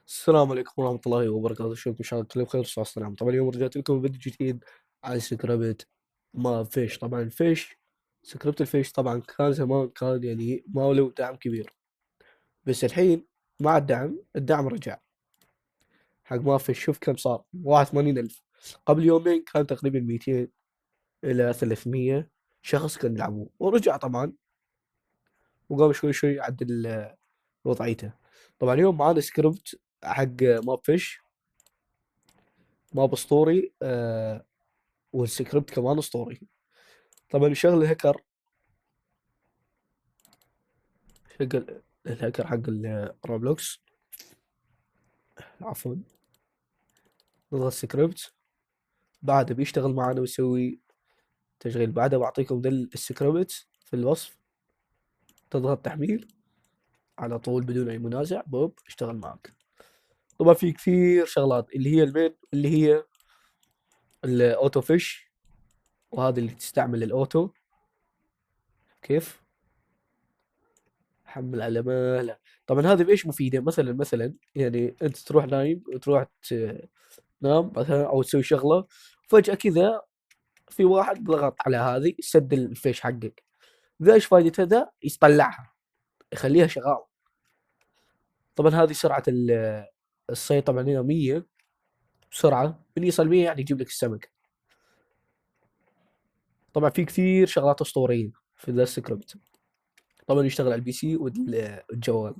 السلام عليكم ورحمة الله وبركاته، شلونكم؟ إن شاء الله كلكم بخير والصحة والسلامة. طبعا اليوم رجعت لكم بفيديو جديد عن سكريبت ما فيش. طبعا الفيش، سكريبت الفيش طبعا كان زمان، كان يعني ما له دعم كبير، بس الحين مع الدعم رجع حق ما فيش. شوف كم صار، 81,000. قبل يومين كان تقريبا 200 إلى 300 شخص كانوا يلعبون، ورجع طبعا وقام شوي شوي يعدل وضعيته. طبعا اليوم معانا سكريبت حق ما فيش، ماب اسطوري، والسكريبت كمان اسطوري. طبعا يشغل الهكر، شغل الهكر حق الروبلوكس، عفوا، نضغط سكريبت، بعده بيشتغل معنا ويسوي تشغيل. بعده بعطيكم ذا السكريبت في الوصف، تضغط تحميل على طول بدون اي منازع، بوب اشتغل معك. طبعا في كثير شغلات، اللي هي المين، اللي هي الاوتو فيش، وهذه اللي تستعمل الاوتو. كيف حمل على مهله. طبعا هذه بايش مفيده؟ مثلا يعني انت تروح نايم، تروح تنام مثلا او تسوي شغله، فجاه كذا في واحد ضغط على هذه سد الفيش حقك. ذا ايش فائدته؟ ذا يطلعها، يخليها شغال. طبعا هذه سرعه الصيد طبعا هنا 100 بسرعه، من يصل 100 يعني يجيب لك السمك. طبعا في كثير شغلات اسطوريه في ذا السكريبت. طبعا يشتغل على البي سي والجوال.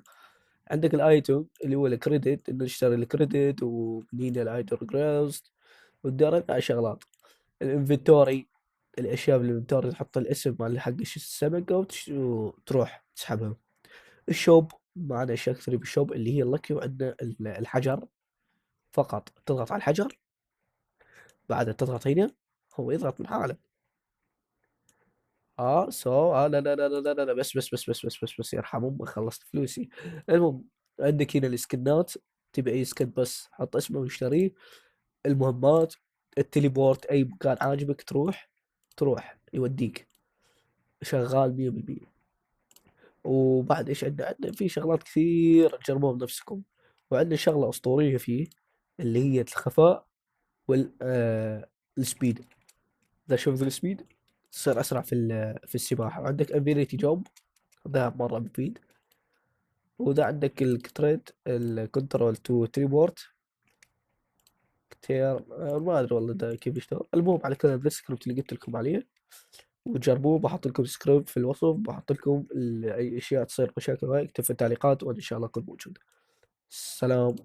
عندك الايتم اللي هو الكريدت، انه نشتري الكريدت، وبنينا الايتم جريست، ودرنا شغلات. الانفنتوري، الاشياء بالانفنتوري تحط الاسم مال حق السمكة وتروح تسحبها. الشوب، معنا اشياء كثير بالشوب اللي هي اللكي، وعندنا الحجر. فقط تضغط على الحجر، بعدها تضغط هنا، هو يضغط من حاله. لا لا لا لا لا لا، بس يرحم امك، خلصت فلوسي. المهم، عندك هنا السكنات، تبي اي سكن بس حط اسمه واشتريه. المهمات، التليبورت، اي مكان عاجبك تروح يوديك، شغال 100%. وبعد ايش عندنا في شغلات كثير تجربوها بنفسكم. وعندنا شغلة أسطورية فيه، اللي هي الخفاء وال السبيد. إذا شفت السبيد تصير أسرع في السباحة. وعندك ابيليتي جوب، ده مرة مفيد. وده عندك التريد، الكنترول تو تريبورت كتير، ما ادري والله ده كيف يشتغل. المهم على كذا ذا السكريبت اللي قلت لكم عليه، وجربوه. بحط لكم سكريبت في الوصف، بحط لكم اي اشياء تصير مشاكل هاي اكتب في التعليقات، وانا ان شاء الله اكون موجود. السلام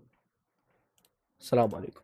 عليكم.